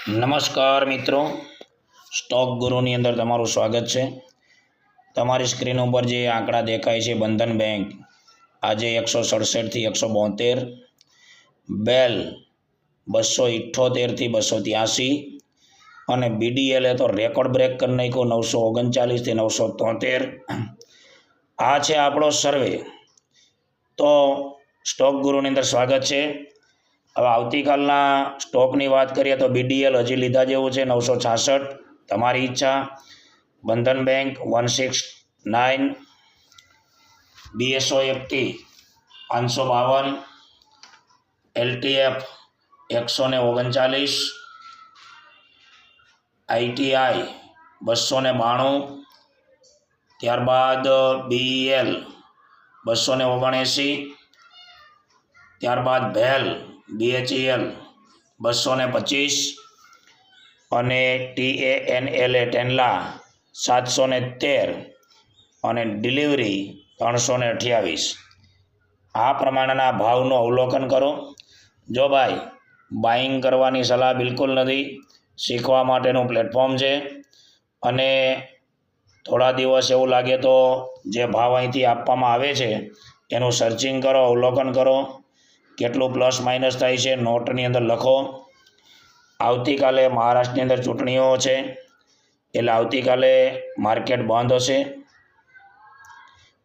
નમસ્કાર મિત્રો, સ્ટોક ગુરુની અંદર તમારું સ્વાગત છે। તમારી સ્ક્રીન ઉપર જે આંકડા દેખાય છે, બંધન બેંક આજે 167 થી 172, બેલ 278 થી 283 અને BDL તો રેકોર્ડ બ્રેક કરી નાખ્યો 939 થી 973। આ છે આપણો સર્વે। તો સ્ટોક ગુરુની અંદર સ્વાગત છે। હવે આવતીકાલના સ્ટોકની વાત કરીએ તો BDL હજી લીધા જેવું છે 966, તમારી ઈચ્છા। બંધન બેંક 169, BSOFT 552, LTF 139, ITI 292, ત્યારબાદ BEL 279, ત્યારબાદ BHEL 225 અને TANLA ટેનલા 713 અને ડિલિવરી 328। આ પ્રમાણેના ભાવનું અવલોકન કરો। જો ભાઈ બાઇંગ કરવાની સલાહ બિલકુલ નથી, શીખવા માટેનું પ્લેટફોર્મ છે અને થોડા દિવસ એવું લાગે તો જે ભાવ અહીંથી આપવામાં આવે છે એનું સર્ચિંગ કરો, અવલોકન કરો, કેટલું પ્લસ માઇનસ થાય છે નોટની અંદર લખો। આવતીકાલે મહારાષ્ટ્રની અંદર ચૂંટણીઓ છે એટલે આવતીકાલે માર્કેટ બંધ હશે।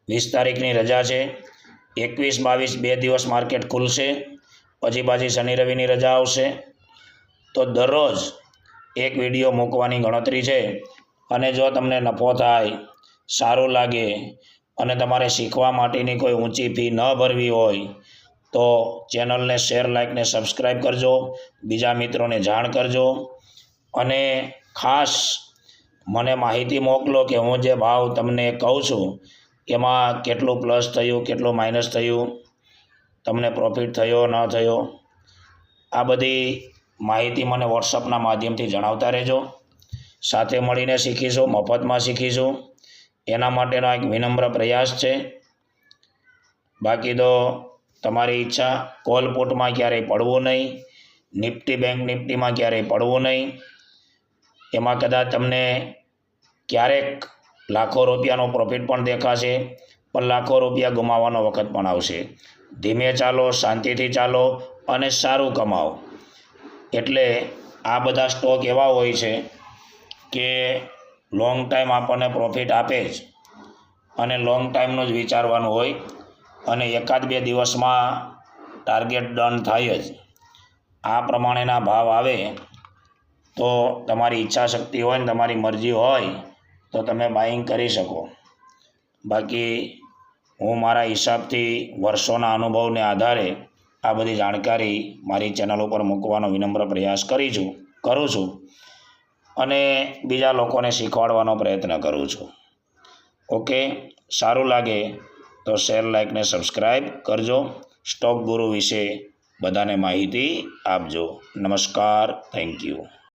20 તારીખની રજા છે, 21, 22 બે દિવસ માર્કેટ ખુલશે, પછી પાછી શનિ રવિની રજા આવશે। તો દરરોજ એક વિડીયો મૂકવાની ગણતરી છે અને જો તમને નફો થાય, સારું લાગે અને તમારે શીખવા માટેની કોઈ ઊંચી ફી ન ભરવી હોય તો ચેનલને શેર, લાઇક ને સબસ્ક્રાઈબ કરજો, બીજા મિત્રોને જાણ કરજો અને ખાસ મને માહિતી મોકલો કે હું જે ભાવ તમને કહું છું એમાં કેટલું પ્લસ થયું, કેટલું માઇનસ થયું, તમને પ્રોફિટ થયો ન થયો, આ બધી માહિતી મને વોટ્સઅપના માધ્યમથી જણાવતા રહેજો। સાથે મળીને શીખીશું, મફતમાં શીખીશું, એના માટેનો એક વિનમ્ર પ્રયાસ છે। બાકી તો તમારી ઈચ્છા। કોલ પુટમાં ક્યારેય પડવું નહીં, નિફ્ટી બેંક નિફ્ટીમાં ક્યારેય પડવું નહીં। એમાં કદાચ તમને ક્યારેક લાખો રૂપિયાનો પ્રોફિટ પણ દેખાશે, પણ લાખો રૂપિયા ગુમાવવાનો વખત પણ આવશે। ધીમે ચાલો, શાંતિથી ચાલો અને સારું કમાઓ। એટલે આ બધા સ્ટોક એવા હોય છે કે લોંગ ટાઈમ આપણને પ્રોફિટ આપે જ અને લોંગ ટાઈમનું જ વિચારવાનું હોય અને એકાદ બે દિવસમાં ટાર્ગેટ ડન થાય જ। આ પ્રમાણેના ભાવ આવે તો તમારી ઈચ્છા શક્તિ હોય ને તમારી મરજી હોય તો તમે બાઇંગ કરી શકો। બાકી હું મારા હિસાબથી વર્ષોના અનુભવને આધારે આ બધી જાણકારી મારી ચેનલ ઉપર મૂકવાનો વિનમ્ર પ્રયાસ કરું છું અને બીજા લોકોને શીખવાડવાનો પ્રયત્ન કરું છું। ઓકે, સારું લાગે તો શેર, લાઇક ને સબસ્ક્રાઈબ કરજો। સ્ટોક ગુરુ વિશે બધાને માહિતી આપજો। નમસ્કાર, થેન્ક યુ।